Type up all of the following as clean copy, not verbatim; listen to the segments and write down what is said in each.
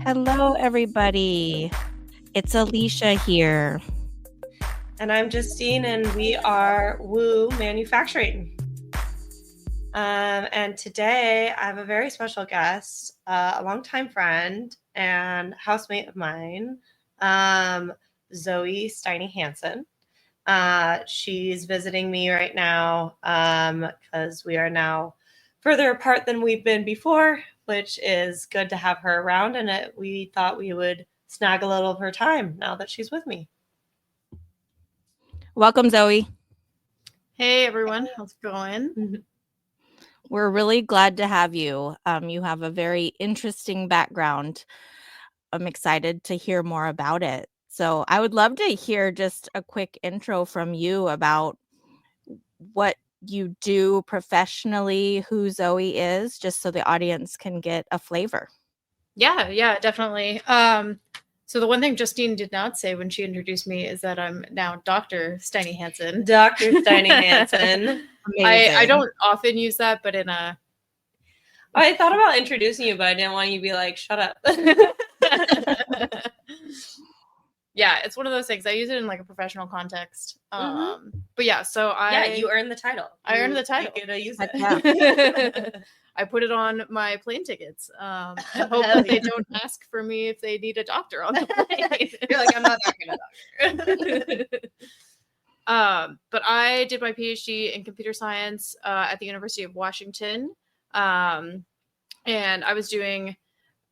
Hello, everybody. It's Alicia here. And I'm Justine, and we are Womanufacturing. And today I have a very special guest, a longtime friend and housemate of mine, Zöe Steine-Hanson. She's visiting me right now because we are now further apart than we've been before, which is good to have her around. And we thought we would snag a little of her time now that she's with me. Welcome, Zöe. Hey, everyone. How's it going? We're really glad to have you. You have a very interesting background. I'm excited to hear more about it. So I would love to hear just a quick intro from you about what you do professionally, who Zöe is, just so the audience can get a flavor. Yeah, definitely. So the one thing Justine did not say when she introduced me is that I'm now Dr. Steine-Hanson. Dr. Steine-Hanson. I don't often use that, but in a... I thought about introducing you, but I didn't want you to be like, shut up. Yeah, it's one of those things. I use it in like a professional context. But yeah, so you earned the title. I earned the title. You get to use it. Yeah. I put it on my plane tickets and hope that they don't ask for me if they need a doctor on the plane. You're like, I'm not that kind of doctor. But I did my PhD in computer science at the University of Washington. And I was doing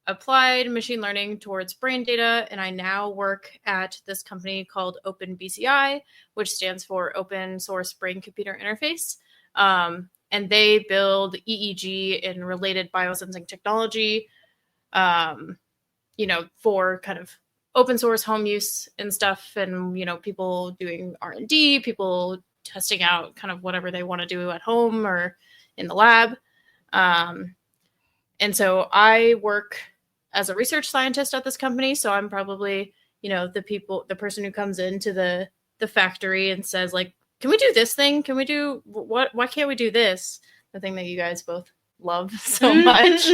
applied machine learning towards brain data. And I now work at this company called OpenBCI, which stands for Open Source Brain Computer Interface. And they build EEG and related biosensing technology, for kind of open source home use and stuff. And, people doing R&D, people testing out kind of whatever they want to do at home or in the lab. And so I work as a research scientist at this company. So I'm probably, the person who comes into the factory and says, like, can we do this thing? Can we do what? Why can't we do this? The thing that you guys both love so much.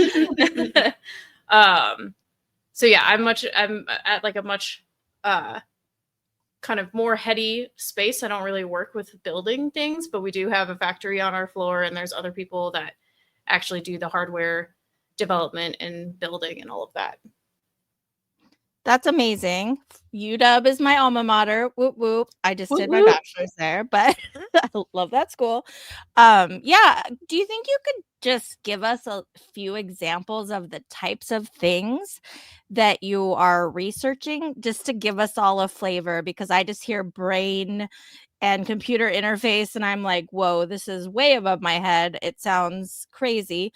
So yeah, I'm at like a much kind of more heady space. I don't really work with building things, but we do have a factory on our floor, and there's other people that actually do the hardware development and building and all of that. That's amazing. UW is my alma mater. Whoop, whoop. I just did my bachelor's there, but I love that school. Yeah. Do you think you could just give us a few examples of the types of things that you are researching, just to give us all a flavor? Because I just hear brain and computer interface, and I'm like, whoa, this is way above my head. It sounds crazy.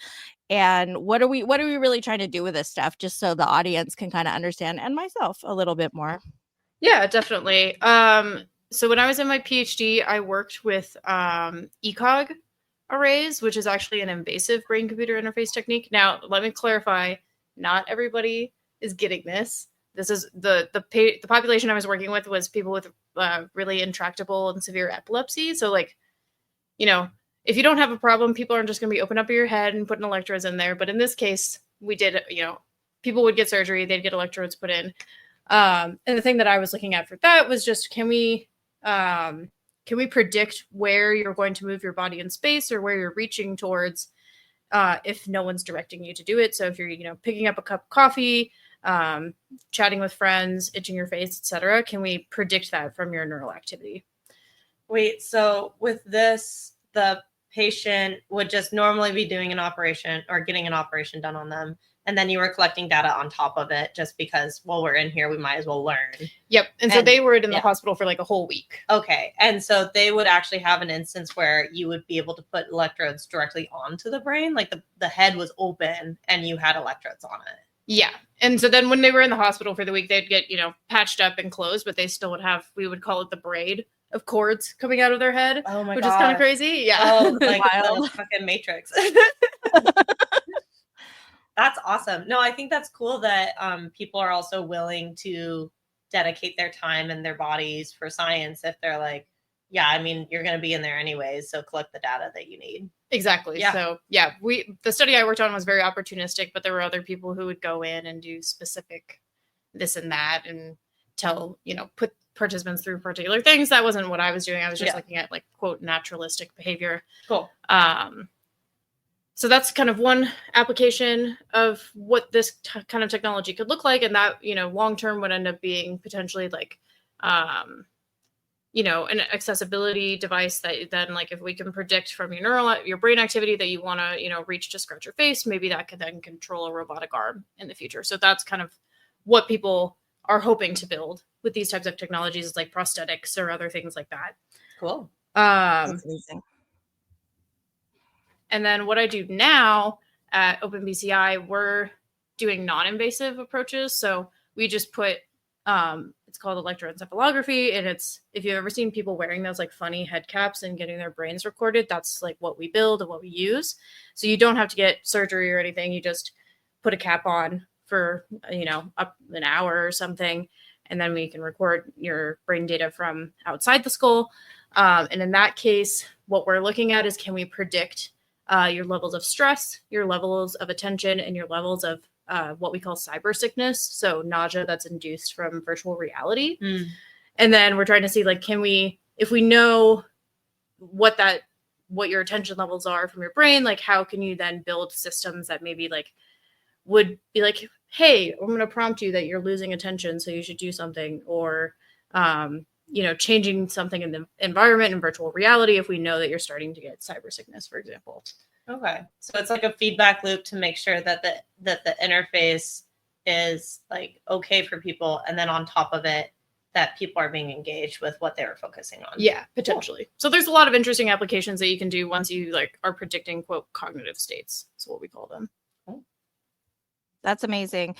And what are we really trying to do with this stuff, just so the audience can kind of understand, and myself a little bit more? Yeah, definitely. So when I was in my PhD, I worked with ECOG arrays, which is actually an invasive brain-computer interface technique. Now, let me clarify, not everybody is getting this. This is the population I was working with was people with really intractable and severe epilepsy. So like, if you don't have a problem, people aren't just going to be open up your head and putting electrodes in there. But in this case, we did, people would get surgery, they'd get electrodes put in. And the thing that I was looking at for that was just, can we predict where you're going to move your body in space, or where you're reaching towards if no one's directing you to do it? So if you're, picking up a cup of coffee, chatting with friends, itching your face, etc., can we predict that from your neural activity? Wait, so with this, the patient would just normally be doing an operation or getting an operation done on them, and then you were collecting data on top of it, just because, well, we're in here, we might as well learn. Yep. And so they were in the hospital for like a whole week. Okay. And so they would actually have an instance where you would be able to put electrodes directly onto the brain, like the head was open and you had electrodes on it. Yeah. And so then when they were in the hospital for the week, they'd get, patched up and closed, but they still would have, we would call it the braid of cords coming out of their head. Oh my god. Which is kind of crazy. Yeah. Oh, like the fucking Matrix. That's awesome. No, I think that's cool that people are also willing to dedicate their time and their bodies for science if they're like, yeah, I mean, you're going to be in there anyways, so collect the data that you need. Exactly. Yeah. So yeah, the study I worked on was very opportunistic, but there were other people who would go in and do specific this and that and tell, put participants through particular things. That wasn't what I was doing. I was just looking at like quote naturalistic behavior. Cool. So that's kind of one application of what this kind of technology could look like, and that long term would end up being potentially like an accessibility device that then, like, if we can predict from your brain activity that you want to reach to scratch your face, maybe that could then control a robotic arm in the future. So that's kind of what people are hoping to build with these types of technologies, like prosthetics or other things like that. Cool. That's amazing. And then what I do now at OpenBCI, we're doing non-invasive approaches. So we just put, it's called electroencephalography. And it's, if you've ever seen people wearing those like funny head caps and getting their brains recorded, that's like what we build and what we use. So you don't have to get surgery or anything. You just put a cap on for, up an hour or something. And then we can record your brain data from outside the skull. And in that case, what we're looking at is, can we predict your levels of stress, your levels of attention, and your levels of what we call cyber sickness. So nausea that's induced from virtual reality. And then we're trying to see, like, can we, if we know what your attention levels are from your brain, like, how can you then build systems that maybe like would be like, hey, I'm going to prompt you that you're losing attention, so you should do something, or changing something in the environment in virtual reality if we know that you're starting to get cyber sickness, for example. Okay. So it's like a feedback loop to make sure that the interface is like okay for people, and then on top of it, that people are being engaged with what they were focusing on. Yeah, potentially. Cool. So there's a lot of interesting applications that you can do once you like are predicting quote cognitive states. That's what we call them. That's amazing.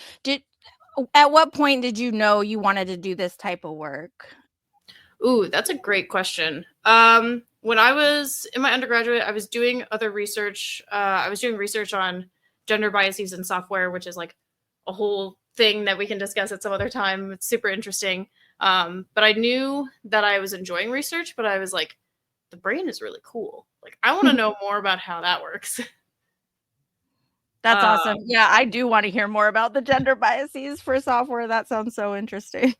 At what point did you know you wanted to do this type of work? Ooh, that's a great question. When I was in my undergraduate, I was doing other research. I was doing research on gender biases in software, which is like a whole thing that we can discuss at some other time. It's super interesting. But I knew that I was enjoying research, but I was like, the brain is really cool. Like, I want to know more about how that works. That's awesome. Yeah, I do want to hear more about the gender biases for software. That sounds so interesting.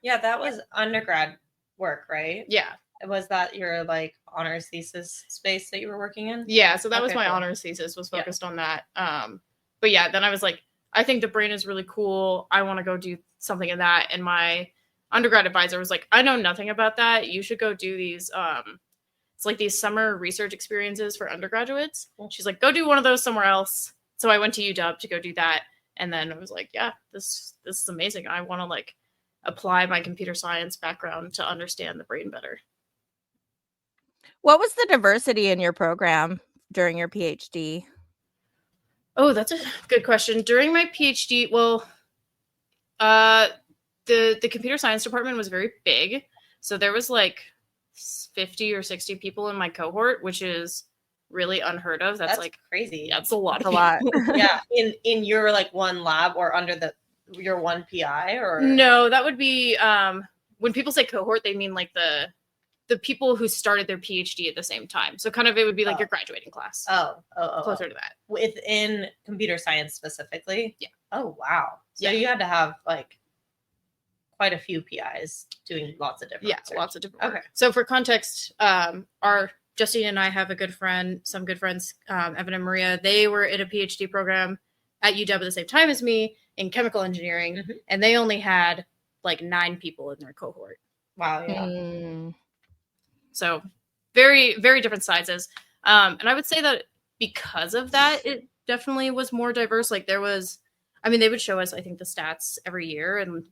Yeah, that was undergrad work, right? Yeah. Was that your like honors thesis space that you were working in? Yeah, so that was my honors thesis, was focused on that. But yeah, then I was like, I think the brain is really cool. I want to go do something in that. And my undergrad advisor was like, I know nothing about that. You should go do these. It's like these summer research experiences for undergraduates. She's like, go do one of those somewhere else. So I went to UW to go do that. And then I was like, yeah, this is amazing. I want to like apply my computer science background to understand the brain better. What was the diversity in your program during your PhD? Oh, that's a good question. During my PhD, well, the computer science department was very big. So there was like 50 or 60 people in my cohort, which is really unheard of. That's like crazy. Yeah, that's a lot. Yeah. In your like one lab or under your one PI, or no, that would be when people say cohort, they mean like the people who started their PhD at the same time. So kind of it would be like your graduating class. Closer to that. Within computer science specifically? Yeah. Oh, wow. So you had to have like quite a few PIs doing lots of different research. Lots of different work. So for context, our Justine and I have some good friends, Evan and Maria. They were in a PhD program at UW at the same time as me in chemical engineering, and they only had like 9 people in their cohort. Wow, yeah. So very, very different sizes. And I would say that because of that, it definitely was more diverse. Like they would show us, I think, the stats every year, and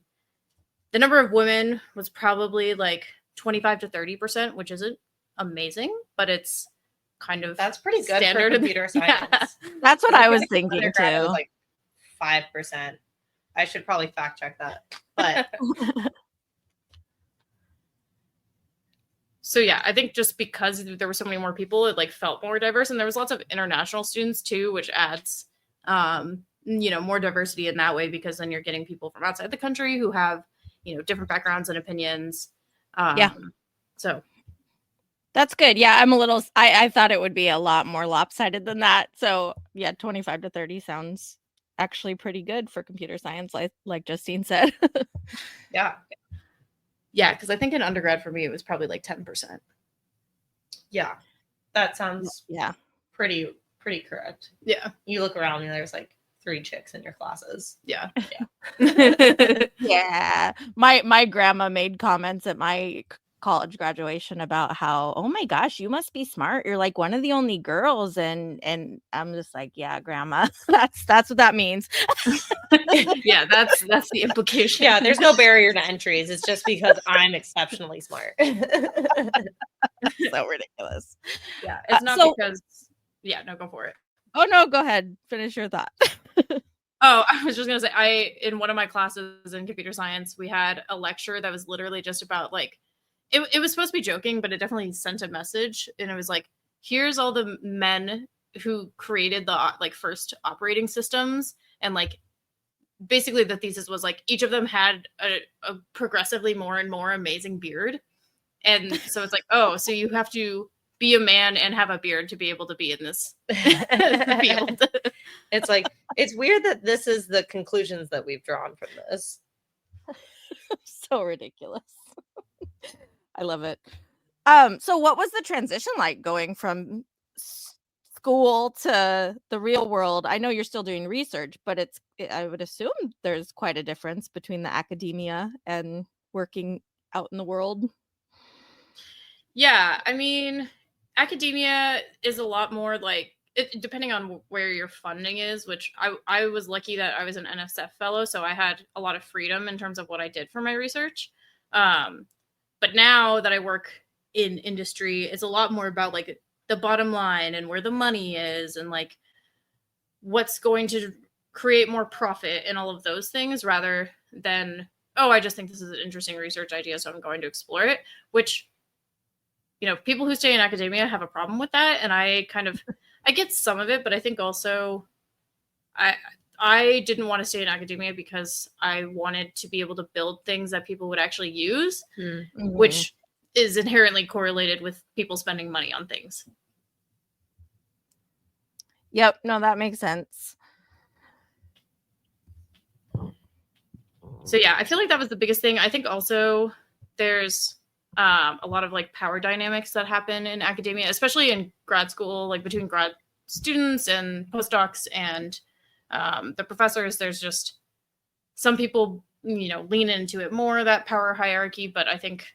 the number of women was probably like 25 to 30%, which isn't amazing, but it's kind of that's pretty good standard for computer science. Yeah. That's what I was thinking too. Like 5%. I should probably fact check that, but so yeah, I think just because there were so many more people, it like felt more diverse, and there was lots of international students too, which adds more diversity in that way, because then you're getting people from outside the country who have different backgrounds and opinions. So That's good. Yeah, I'm a little. I thought it would be a lot more lopsided than that. So yeah, 25 to 30 sounds actually pretty good for computer science, like Justine said. Yeah. Yeah, because I think in undergrad for me it was probably like 10%. Yeah, that sounds Yeah. pretty correct. Yeah. You look around and there's like 3 chicks in your classes. Yeah. Yeah. My grandma made comments at my college graduation about how, oh my gosh, you must be smart. You're like one of the only girls, and I'm just like, yeah, grandma, that's what that means. Yeah, that's the implication. Yeah, there's no barrier to entries. It's just because I'm exceptionally smart. So ridiculous. Yeah, it's not because. Yeah, no, go for it. Oh no, go ahead. Finish your thought. Oh, I was just gonna say, in one of my classes in computer science, we had a lecture that was literally just about like, it was supposed to be joking, but it definitely sent a message, and it was like, here's all the men who created the like first operating systems, and like basically the thesis was like each of them had a progressively more and more amazing beard, and so it's like, oh, so you have to be a man and have a beard to be able to be in this field. It's like, it's weird that this is the conclusions that we've drawn from this. So ridiculous. I love it. So what was the transition like going from school to the real world? I know you're still doing research, but I would assume there's quite a difference between the academia and working out in the world. Yeah, I mean, academia is a lot more like, depending on where your funding is, which I was lucky that I was an NSF fellow, so I had a lot of freedom in terms of what I did for my research. But now that I work in industry, it's a lot more about like the bottom line and where the money is and like what's going to create more profit and all of those things, rather than, oh, I just think this is an interesting research idea, so I'm going to explore it, which, you know, people who stay in academia have a problem with that. And I get some of it, but I think also I didn't want to stay in academia because I wanted to be able to build things that people would actually use, which is inherently correlated with people spending money on things. Yep. No, that makes sense. So yeah, I feel like that was the biggest thing. I think also there's a lot of like power dynamics that happen in academia, especially in grad school, like between grad students and postdocs and the professors. There's just some people, you know, lean into it more, that power hierarchy. But I think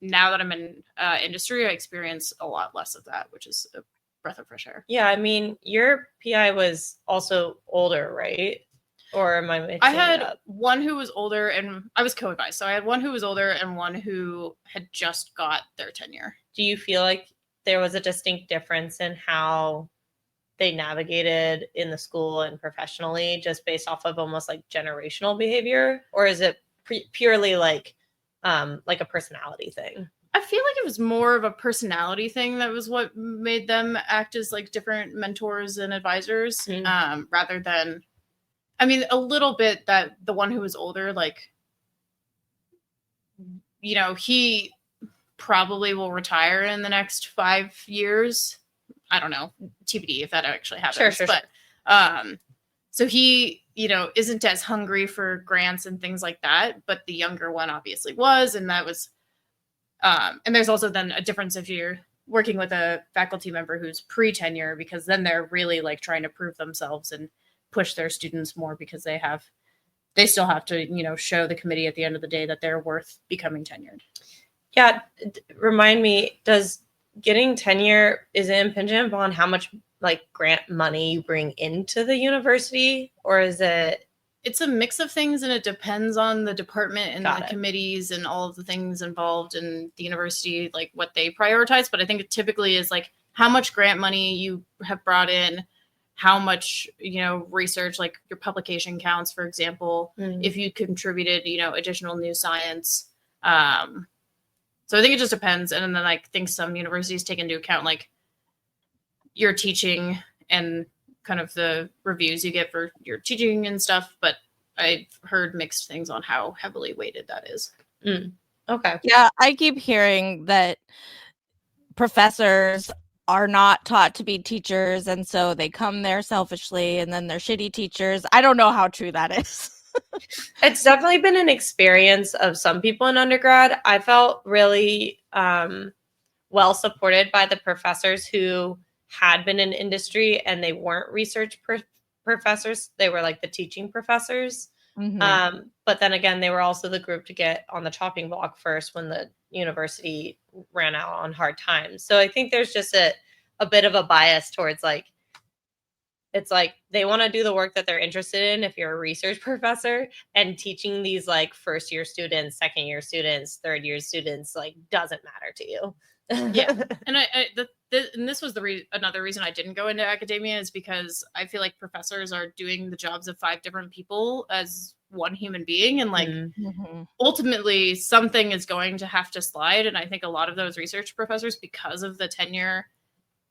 now that I'm in industry, I experience a lot less of that, which is a breath of fresh air. Yeah, I mean, your PI was also older, right? Or am I mixing I had it up? one who was older, and I was co-advised. So I had one who was older and one who had just got their tenure. Do you feel like there was a distinct difference in how they navigated in the school and professionally, just based off of almost like generational behavior? Or is it purely like a personality thing? I feel like it was more of a personality thing that was what made them act as like different mentors and advisors, rather than, I mean, a little bit that the one who was older, like, you know, he probably will retire in the next 5 years. I don't know, TBD if that actually happens. Sure. But so he, you know, isn't as hungry for grants and things like that. But the younger one obviously was, and that was, and there's also then a difference if you're working with a faculty member who's pre-tenure, because then they're really like trying to prove themselves and push their students more, because they still have to, you know, show the committee at the end of the day that they're worth becoming tenured. Yeah. Remind me, does getting tenure, is it impingent upon how much like grant money you bring into the university, or is it? It's a mix of things, and it depends on the department and the committees and all of the things involved in the university, like what they prioritize. But I think it typically is like how much grant money you have brought in, how much, you know, research, like your publication counts, for example, if you contributed, you know, additional new science. So I think it just depends. And then I think some universities take into account like your teaching and kind of the reviews you get for your teaching and stuff. But I've heard mixed things on how heavily weighted that is. Okay. Yeah, I keep hearing that professors are not taught to be teachers, and so they come there selfishly, and then they're shitty teachers. I don't know how true that is. It's definitely been an experience of some people in undergrad. I felt really well supported by the professors who had been in industry and they weren't research professors. They were like the teaching professors. But then again, they were also the group to get on the chopping block first when the university ran out on hard times. So I think there's just a bit of a bias towards like, it's like they want to do the work that they're interested in if you're a research professor, and teaching these like first year students, second year students, third year students like doesn't matter to you. Yeah. And and this was another reason I didn't go into academia, is because I feel like professors are doing the jobs of 5 different people as one human being, and like ultimately something is going to have to slide. And I think a lot of those research professors, because of the tenure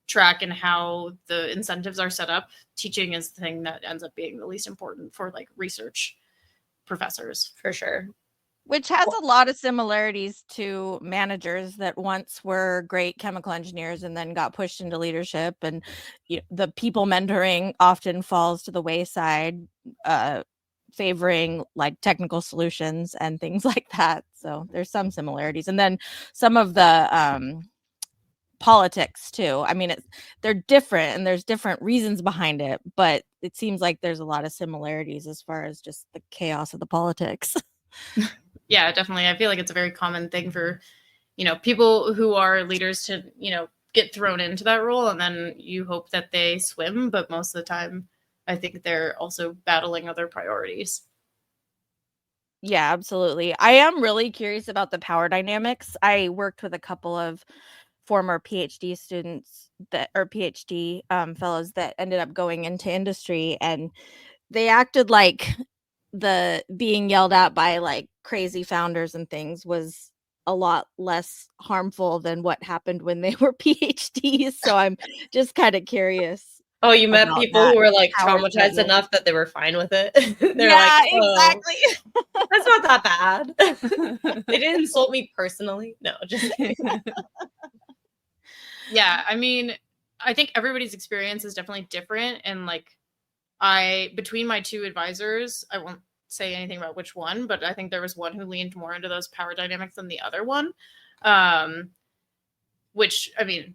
track and how the incentives are set up, teaching is the thing that ends up being the least important for like research professors, for sure. Which has a lot of similarities to managers that once were great chemical engineers and then got pushed into leadership, and the people mentoring often falls to the wayside, favoring like technical solutions and things like that. So there's some similarities, and then some of the politics too. I mean, they're different and there's different reasons behind it, but it seems like there's a lot of similarities as far as just the chaos of the politics. Yeah, definitely. I feel like it's a very common thing for, people who are leaders to, get thrown into that role, and then you hope that they swim. But most of the time, I think they're also battling other priorities. Yeah, absolutely. I am really curious about the power dynamics. I worked with a couple of former PhD students or PhD fellows that ended up going into industry, and they acted like the being yelled at by like crazy founders and things was a lot less harmful than what happened when they were PhDs. So I'm just kind of curious. Oh, you met people who were like traumatized enough that they were fine with it. They're yeah, like, exactly. That's not that bad. They didn't insult me personally. No, just kidding. Yeah, I mean, I think everybody's experience is definitely different. And like, between my 2 advisors, I won't say anything about which one, but I think there was one who leaned more into those power dynamics than the other one. Which, I mean,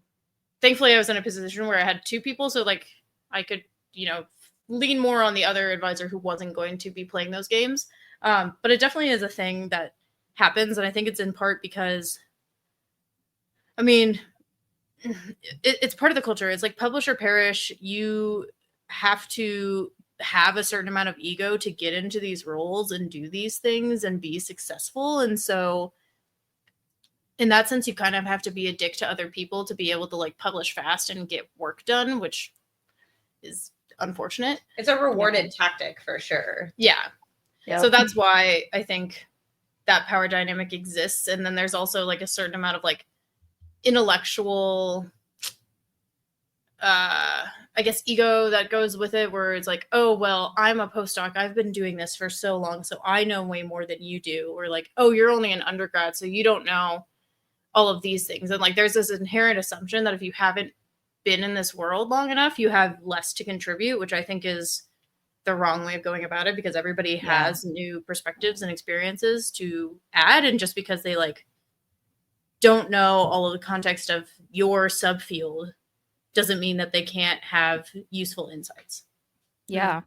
thankfully I was in a position where I had 2 people. So like I could, lean more on the other advisor who wasn't going to be playing those games. But it definitely is a thing that happens. And I think it's in part because, I mean, it's part of the culture. It's like publish or perish. You have to have a certain amount of ego to get into these roles and do these things and be successful. And so in that sense, you kind of have to be a dick to other people to be able to like publish fast and get work done, which is unfortunate. It's a rewarded tactic for sure. Yeah. So that's why I think that power dynamic exists. And then there's also like a certain amount of like intellectual I guess ego that goes with it, where it's like, oh well, I'm a postdoc, I've been doing this for so long, so I know way more than you do. Or like, oh, you're only an undergrad, so you don't know all of these things. And like there's this inherent assumption that if you haven't been in this world long enough, you have less to contribute, which I think is the wrong way of going about it, because everybody has new perspectives and experiences to add. And just because they like don't know all of the context of your subfield doesn't mean that they can't have useful insights. Yeah.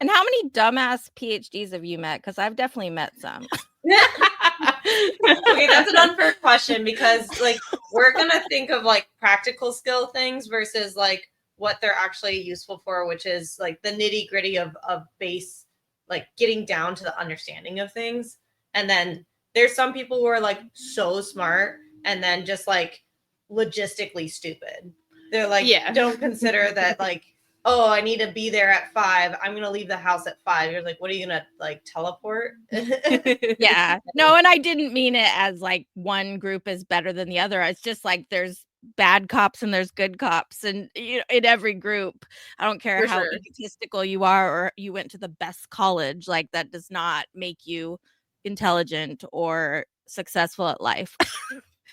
And how many dumbass PhDs have you met? Because I've definitely met some. Okay, that's an unfair question, because like we're gonna think of like practical skill things versus like what they're actually useful for, which is like the nitty gritty of base, like getting down to the understanding of things. And then there's some people who are like so smart and then just like logistically stupid. They're like, don't consider that like, oh, I need to be there at 5. I'm going to leave the house at 5. You're like, what are you going to like teleport? Yeah. No, and I didn't mean it as like one group is better than the other. It's just like there's bad cops and there's good cops, and in every group. I don't care how egotistical you are or you went to the best college, like that does not make you intelligent or successful at life.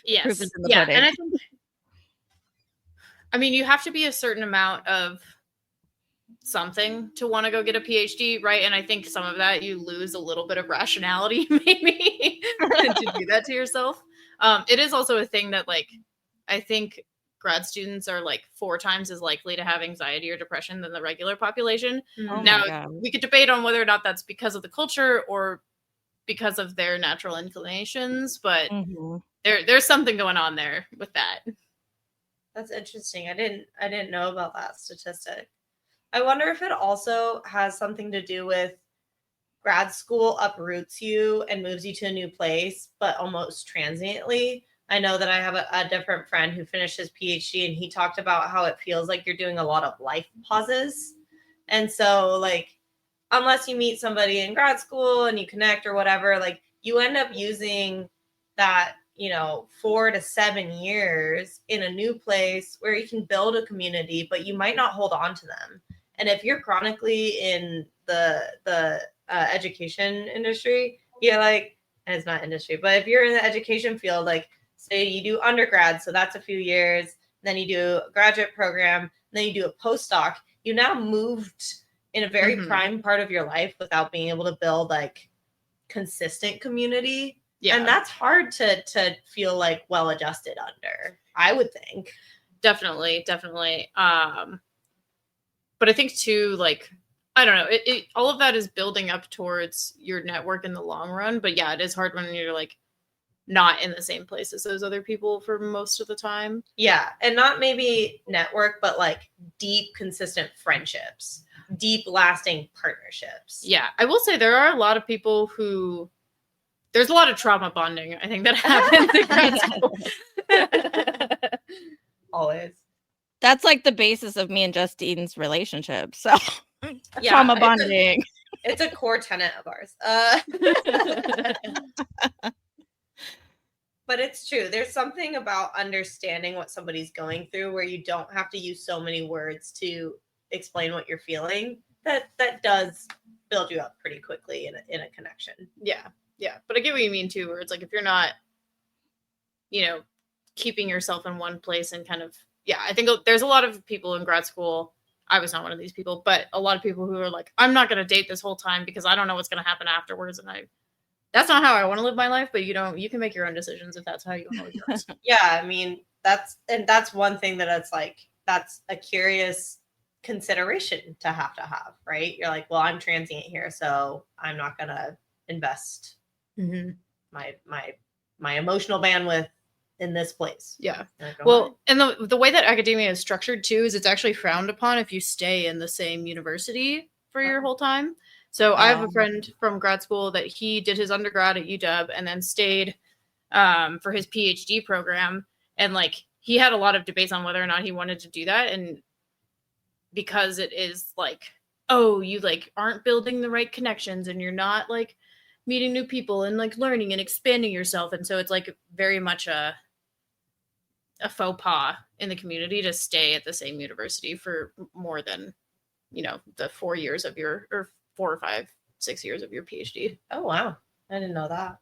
Yes. Yeah. And I think I mean, you have to be a certain amount of something to want to go get a PhD, right? And I think some of that you lose a little bit of rationality maybe to do that to yourself. It is also a thing that, like, I think grad students are like 4 times as likely to have anxiety or depression than the regular population. Oh Now, my God. we could debate on whether or not that's because of the culture or because of their natural inclinations, but there's something going on there with that. That's interesting. I didn't know about that statistic. I wonder if it also has something to do with grad school uproots you and moves you to a new place, but almost transiently. I know that I have a different friend who finished his PhD, and he talked about how it feels like you're doing a lot of life pauses. And so, like, unless you meet somebody in grad school and you connect or whatever, like, you end up using that, 4 to 7 years in a new place where you can build a community, but you might not hold on to them. And if you're chronically in the education industry, and it's not industry, but if you're in the education field, like, say you do undergrad, so that's a few years, then you do a graduate program, then you do a postdoc, you now moved in a very prime part of your life without being able to build like consistent community. Yeah. And that's hard to feel like well adjusted under, I would think. Definitely. But I think too, like, I don't know, it all of that is building up towards your network in the long run. But yeah, it is hard when you're like not in the same place as those other people for most of the time. Yeah. And not maybe network, but like deep, consistent friendships, deep, lasting partnerships. Yeah. I will say there are a lot of people who, there's a lot of trauma bonding, I think, that happens in grad school. Always. That's like the basis of me and Justine's relationship. So yeah, trauma bonding. It's a core tenet of ours. But it's true. There's something about understanding what somebody's going through where you don't have to use so many words to explain what you're feeling. That does build you up pretty quickly in a connection. Yeah. Yeah. But I get what you mean too, where it's like if you're not, keeping yourself in one place and kind of, yeah, I think there's a lot of people in grad school. I was not one of these people, but a lot of people who are like, I'm not going to date this whole time because I don't know what's going to happen afterwards. And that's not how I want to live my life, but you can make your own decisions if that's how you want to live yours. Yeah. I mean, that's one thing that it's like, that's a curious consideration to have, right? You're like, well, I'm transient here, so I'm not going to invest my emotional bandwidth in this place. Yeah. Well, and the way that academia is structured too is it's actually frowned upon if you stay in the same university for your whole time. So I have a friend from grad school that he did his undergrad at UW and then stayed for his PhD program. And like, he had a lot of debates on whether or not he wanted to do that. And because it is like, oh, you like aren't building the right connections and you're not like meeting new people and like learning and expanding yourself. And so it's like very much a faux pas in the community to stay at the same university for more than, the 4 years of or 4 or 5, 6 years of your PhD. Oh, wow. I didn't know that.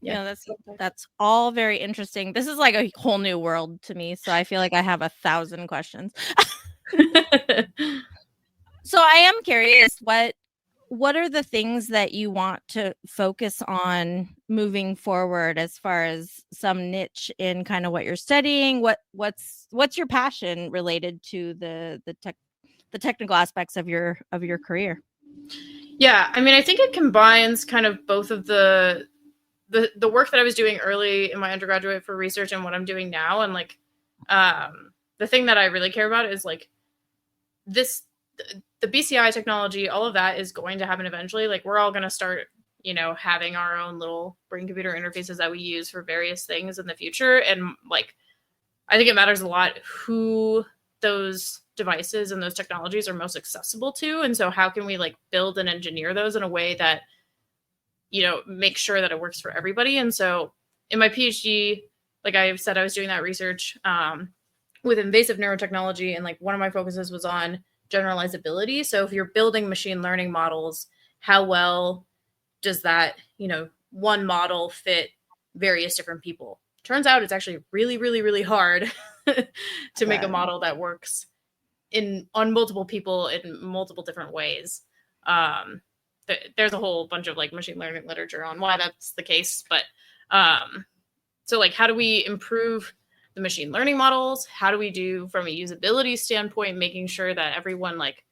Yeah, that's all very interesting. This is like a whole new world to me. So I feel like I have 1,000 questions. So I am curious, what are the things that you want to focus on moving forward as far as some niche in kind of what you're studying? What's your passion related to the technical aspects of your career? Yeah, I mean, I think it combines kind of both of the work that I was doing early in my undergraduate for research and what I'm doing now. And like, the thing that I really care about is like the BCI technology, all of that is going to happen eventually. Like we're all going to start, having our own little brain computer interfaces that we use for various things in the future. And like, I think it matters a lot who those devices and those technologies are most accessible to. And so how can we like build and engineer those in a way that, make sure that it works for everybody. And so in my PhD, like I said, I was doing that research with invasive neurotechnology. And like one of my focuses was on generalizability. So if you're building machine learning models, how well does that, one model fit various different people? Turns out it's actually really, really, really hard to make a model that works on multiple people in multiple different ways. There's a whole bunch of like machine learning literature on why that's the case, but so like how do we improve the machine learning models? How do we do from a usability standpoint, making sure that everyone like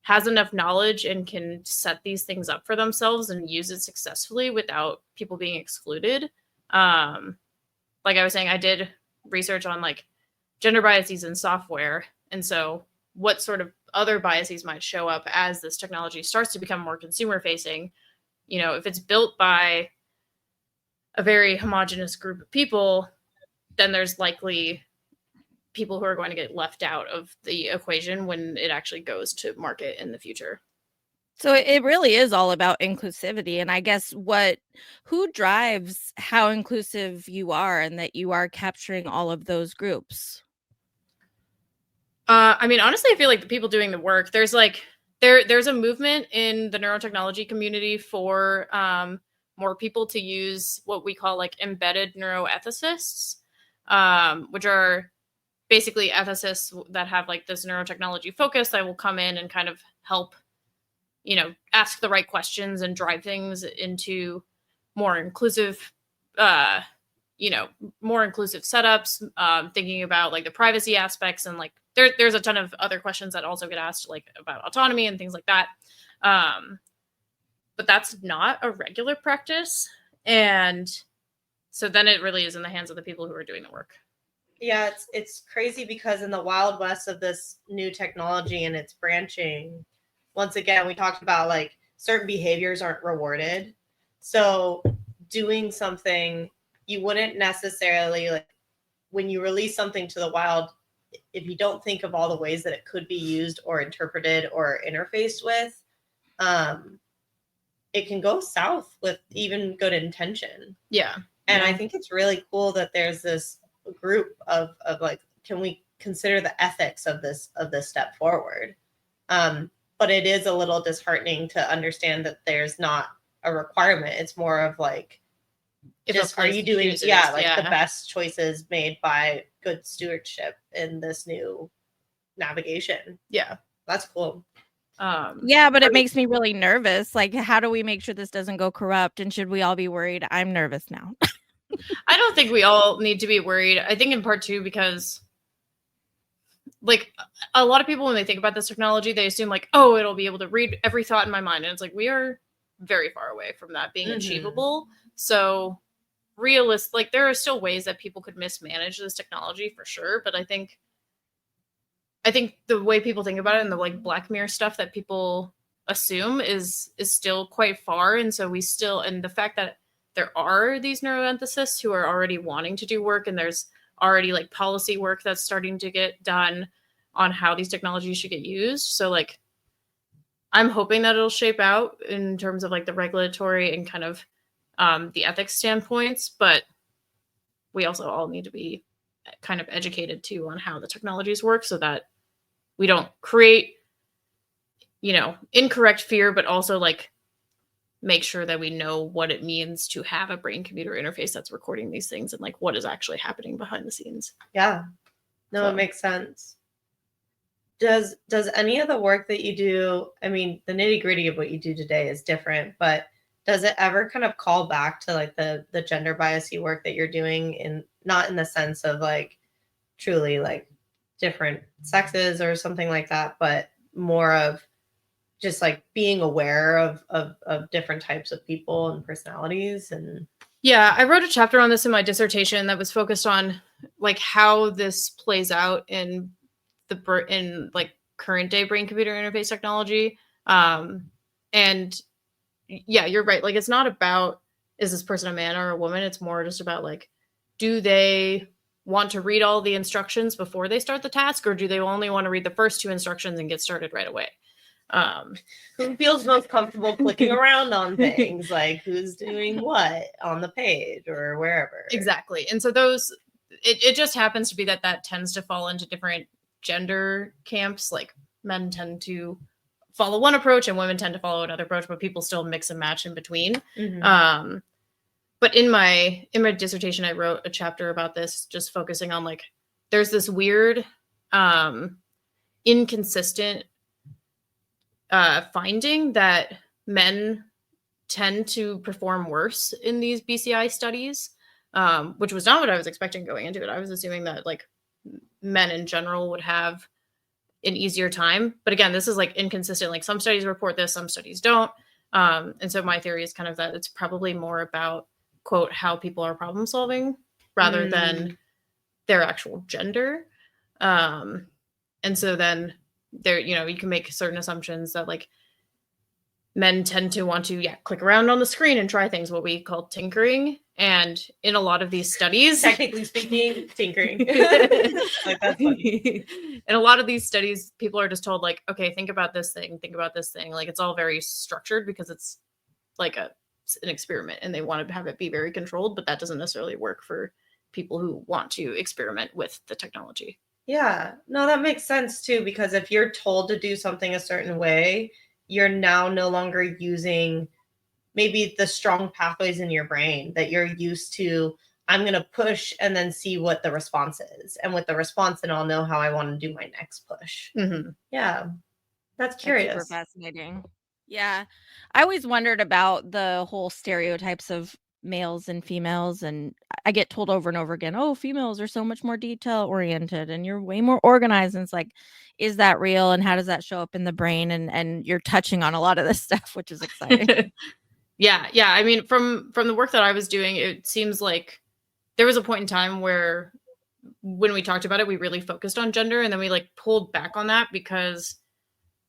has enough knowledge and can set these things up for themselves and use it successfully without people being excluded? Like I was saying, I did research on like gender biases in software. And so what sort of other biases might show up as this technology starts to become more consumer facing? You know, if it's built by a very homogenous group of people, then there's likely people who are going to get left out of the equation when it actually goes to market in the future. So it really is all about inclusivity. And I guess who drives how inclusive you are and that you are capturing all of those groups? I mean, honestly, I feel like the people doing the work, there's like, there's a movement in the neurotechnology community for more people to use what we call like embedded neuroethicists, which are basically ethicists that have like this neurotechnology focus that will come in and kind of help, you know, ask the right questions and drive things into more inclusive, more inclusive setups, thinking about like the privacy aspects and like there's a ton of other questions that also get asked like about autonomy and things like that. But that's not a regular practice. And so then it really is in the hands of the people who are doing the work. Yeah, it's crazy because in the wild west of this new technology and its branching, once again, we talked about like certain behaviors aren't rewarded. So doing something you wouldn't necessarily like when you release something to the wild, if you don't think of all the ways that it could be used or interpreted or interfaced with, it can go south with even good intention. Yeah. And I think it's really cool that there's this group of like, can we consider the ethics of this step forward? But it is a little disheartening to understand that there's not a requirement. It's more of like, just are you doing the best choices made by good stewardship in this new navigation? Yeah, that's cool. Yeah, but it makes me really nervous. Like, how do we make sure this doesn't go corrupt? And should we all be worried? I'm nervous now. I don't think we all need to be worried. I think in part two, because like a lot of people, when they think about this technology, they assume like, oh, it'll be able to read every thought in my mind. And it's like, we are very far away from that being achievable. So like there are still ways that people could mismanage this technology for sure. But I think the way people think about it and the like Black Mirror stuff that people assume is still quite far. And so and the fact that there are these neuroethicists who are already wanting to do work, and there's already like policy work that's starting to get done on how these technologies should get used. So like, I'm hoping that it'll shape out in terms of like the regulatory and kind of the ethics standpoints, but we also all need to be kind of educated too on how the technologies work so that we don't create, incorrect fear, but also like make sure that we know what it means to have a brain computer interface that's recording these things and like what is actually happening behind the scenes. Yeah. No, it makes sense. Does any of the work that you do, I mean, the nitty-gritty of what you do today is different, but does it ever kind of call back to like the gender biasy work that you're doing, not in the sense of like truly like different sexes or something like that, but more of just like being aware of different types of people and personalities? And yeah, I wrote a chapter on this in my dissertation that was focused on like how this plays out in like current day brain computer interface technology. And yeah, you're right. Like, it's not about, is this person a man or a woman? It's more just about like, do they want to read all the instructions before they start the task, or do they only want to read the first two instructions and get started right away? Who feels most comfortable clicking around on things, like who's doing what on the page or wherever. Exactly. And so it just happens to be that tends to fall into different gender camps. Like men tend to follow one approach and women tend to follow another approach, but people still mix and match in between. But in my dissertation, I wrote a chapter about this, just focusing on like there's this weird inconsistent finding that men tend to perform worse in these BCI studies, which was not what I was expecting going into it. I was assuming that like men in general would have an easier time. But again, this is like inconsistent. Like some studies report this, some studies don't. And so my theory is kind of that it's probably more about, quote, how people are problem solving rather than their actual gender. And so then there, you know, you can make certain assumptions that like men tend to want to click around on the screen and try things, what we call tinkering. And in a lot of these studies, technically speaking, tinkering. Like, that's funny. In a lot of these studies, people are just told like, okay, think about this thing. Like it's all very structured because it's like an experiment and they want to have it be very controlled, but that doesn't necessarily work for people who want to experiment with the technology. Yeah, no, that makes sense too, because if you're told to do something a certain way, you're now no longer using maybe the strong pathways in your brain that you're used to. I'm going to push and then see what the response is. And with the response, then I'll know how I want to do my next push. Mm-hmm. Yeah, that's curious. That's super fascinating. Yeah. I always wondered about the whole stereotypes of males and females, and I get told over and over again, oh, females are so much more detail oriented and you're way more organized. And it's like, is that real? And how does that show up in the brain? And you're touching on a lot of this stuff, which is exciting. Yeah. I mean, from the work that I was doing, it seems like there was a point in time where when we talked about it, we really focused on gender, and then we like pulled back on that because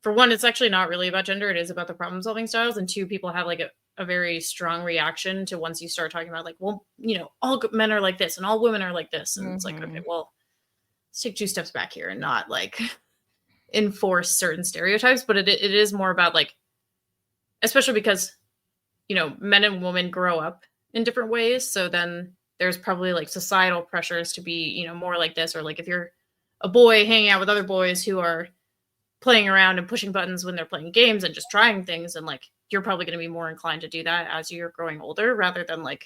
for one, it's actually not really about gender. It is about the problem solving styles. And two, people have like a very strong reaction to once you start talking about like, well, you know, all men are like this and all women are like this. And it's like, okay, well, let's take 2 steps back here and not like enforce certain stereotypes. But it is more about like, especially because, you know, men and women grow up in different ways. So then there's probably like societal pressures to be, you know, more like this, or like if you're a boy hanging out with other boys who are playing around and pushing buttons when they're playing games and just trying things, and like you're probably going to be more inclined to do that as you're growing older, rather than like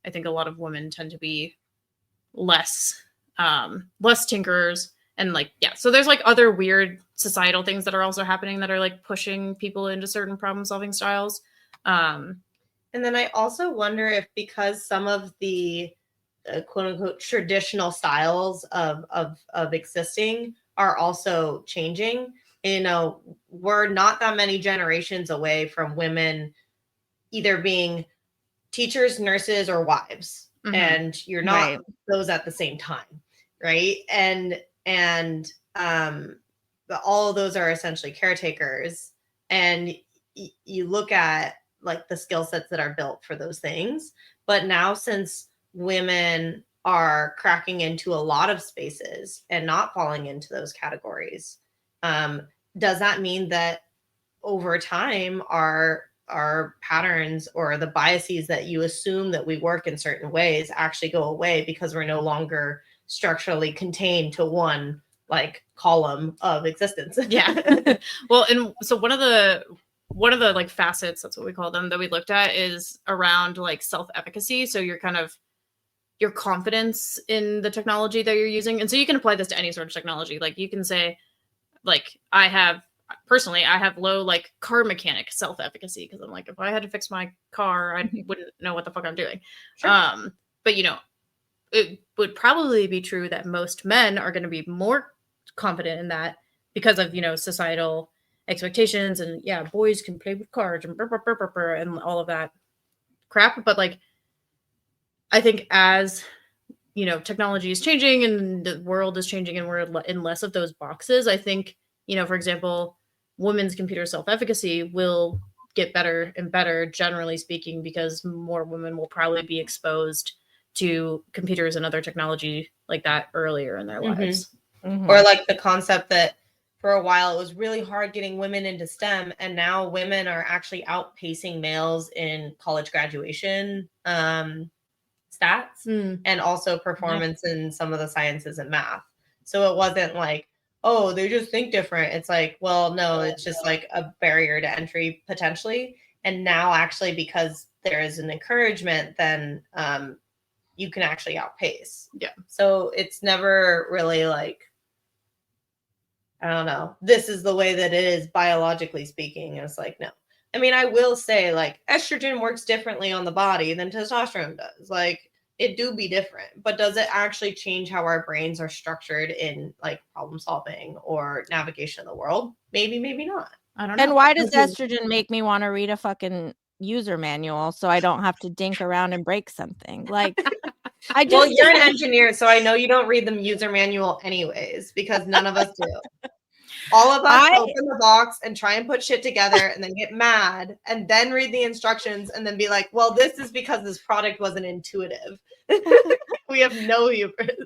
I think a lot of women tend to be less tinkerers and like so there's like other weird societal things that are also happening that are like pushing people into certain problem solving styles. And then I also wonder if because some of the quote unquote traditional styles of existing are also changing. You know, we're not that many generations away from women either being teachers, nurses, or wives. Mm-hmm. And you're not those at the same time, right? And all of those are essentially caretakers. And you look at like the skill sets that are built for those things. But now, since women are cracking into a lot of spaces and not falling into those categories, does that mean that over time our patterns or the biases that you assume that we work in certain ways actually go away because we're no longer structurally contained to one like column of existence? Yeah. Well, and so one of the like facets, that's what we call them, that we looked at is around like self-efficacy. So you're kind of your confidence in the technology that you're using. And so you can apply this to any sort of technology. Like you can say, like, I have low like car mechanic self-efficacy because I'm like, if I had to fix my car, I wouldn't know what the fuck I'm doing. Sure. But you know, it would probably be true that most men are going to be more confident in that because of, you know, societal expectations and boys can play with cars and and all of that crap. But like, I think as you know, technology is changing and the world is changing and we're in less of those boxes, I think, you know, for example, women's computer self-efficacy will get better and better, generally speaking, because more women will probably be exposed to computers and other technology like that earlier in their lives. Mm-hmm. Or like the concept that for a while it was really hard getting women into STEM, and now women are actually outpacing males in college graduation stats and also performance in some of the sciences and math. So it wasn't like, oh, they just think different. It's like, well, no, it's just like a barrier to entry potentially. And now actually, because there is an encouragement, then you can actually outpace. Yeah. So it's never really like, I don't know, this is the way that it is biologically speaking. It's like, no. I mean, I will say like estrogen works differently on the body than testosterone does. Like it do be different, but does it actually change how our brains are structured in like problem solving or navigation of the world? Maybe, maybe not. I don't know. And why does estrogen make me want to read a fucking user manual so I don't have to dink around and break something? Like, I just. Well, you're an engineer, so I know you don't read the user manual anyways, because none of us do. All of us open the box and try and put shit together and then get mad and then read the instructions and then be like, well, this is because this product wasn't intuitive. We have no hubris.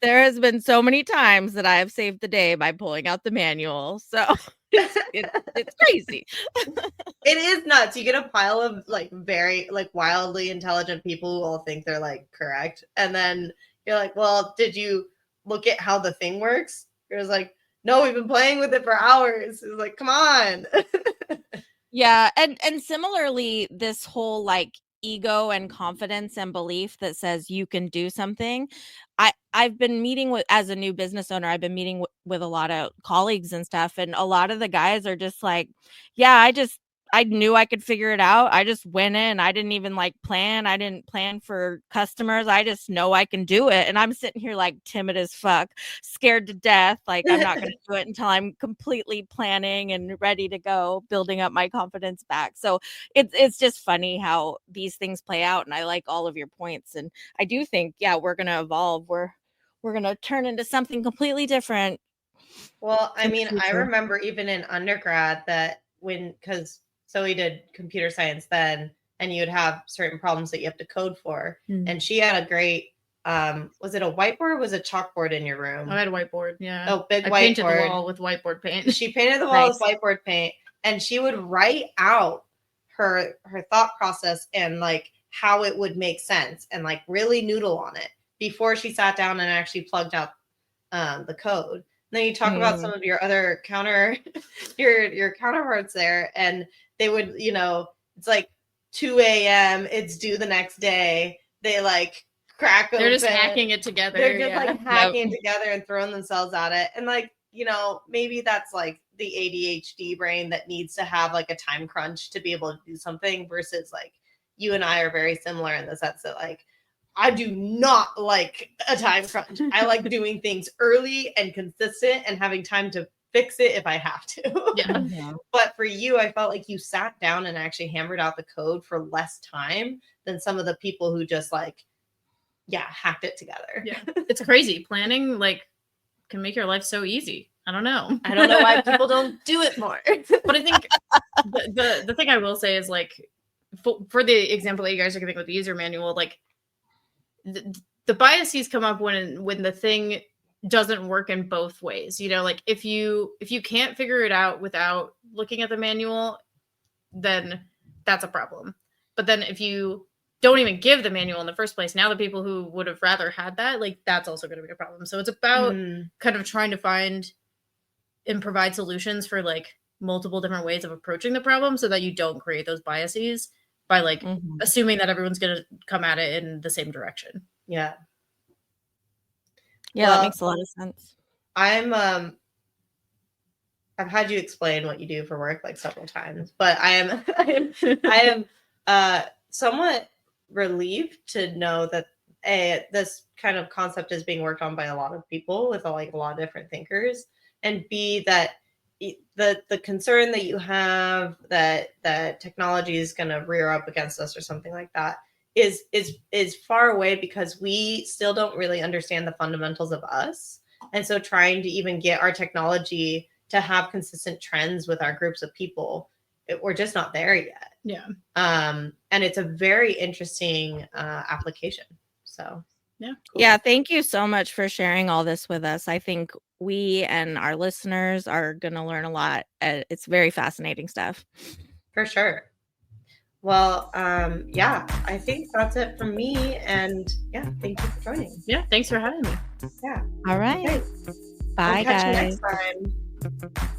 There has been so many times that I have saved the day by pulling out the manual. So it's crazy. It is nuts. You get a pile of like very like wildly intelligent people who all think they're like correct. And then you're like, well, did you look at how the thing works? It was like, no, we've been playing with it for hours. It's like, come on. Yeah. And similarly, this whole like ego and confidence and belief that says you can do something. I've been meeting with, as a new business owner, I've been meeting with a lot of colleagues and stuff. And a lot of the guys are just like, yeah, I knew I could figure it out. I just went in. I didn't even like plan. I didn't plan for customers. I just know I can do it. And I'm sitting here like timid as fuck, scared to death. Like I'm not going to do it until I'm completely planning and ready to go, building up my confidence back. So it's just funny how these things play out. And I like all of your points. And I do think, yeah, we're going to evolve. We're going to turn into something completely different. Well, I mean, I remember even in undergrad that because Zoe did computer science then, and you would have certain problems that you have to code for. And she had a great, was it a whiteboard or was it chalkboard in your room? I had a whiteboard, yeah. Oh, big whiteboard. I painted the wall with whiteboard paint. She painted the wall with whiteboard paint, and she would write out her thought process and like how it would make sense and like really noodle on it before she sat down and actually plugged out the code. And then you talk about some of your other your counterparts there, and they would, you know, it's like 2 a.m. It's due the next day. They like crack open. They're just hacking it together. They're just like hacking it together and throwing themselves at it. And like, you know, maybe that's like the ADHD brain that needs to have like a time crunch to be able to do something versus like you and I are very similar in the sense that like, I do not like a time crunch. I like doing things early and consistent and having time to fix it if I have to. Yeah. But for you, I felt like you sat down and actually hammered out the code for less time than some of the people who just like, hacked it together. Yeah. It's crazy. Planning like can make your life so easy. I don't know. I don't know why people don't do it more. But I think the thing I will say is like, for the example that you guys are giving with the user manual, like the biases come up when the thing doesn't work in both ways. You know, like if you can't figure it out without looking at the manual, then that's a problem. But then if you don't even give the manual in the first place, now the people who would have rather had that, like that's also going to be a problem. So it's about kind of trying to find and provide solutions for like multiple different ways of approaching the problem so that you don't create those biases by like assuming that everyone's going to come at it in the same direction. Yeah. Yeah, well, that makes a lot of sense. I've had you explain what you do for work like several times, but I am somewhat relieved to know that this kind of concept is being worked on by a lot of people with like a lot of different thinkers, and B, that the concern that you have that technology is going to rear up against us or something like that is far away because we still don't really understand the fundamentals of us. And so trying to even get our technology to have consistent trends with our groups of people, we're just not there yet. Yeah. And it's a very interesting application. So yeah. Cool. Yeah. Thank you so much for sharing all this with us. I think we and our listeners are going to learn a lot. It's very fascinating stuff. For sure. Well, I think that's it from me. And thank you for joining. Yeah. Thanks for having me. Yeah. All right. Okay. Bye, we'll catch guys. you next time.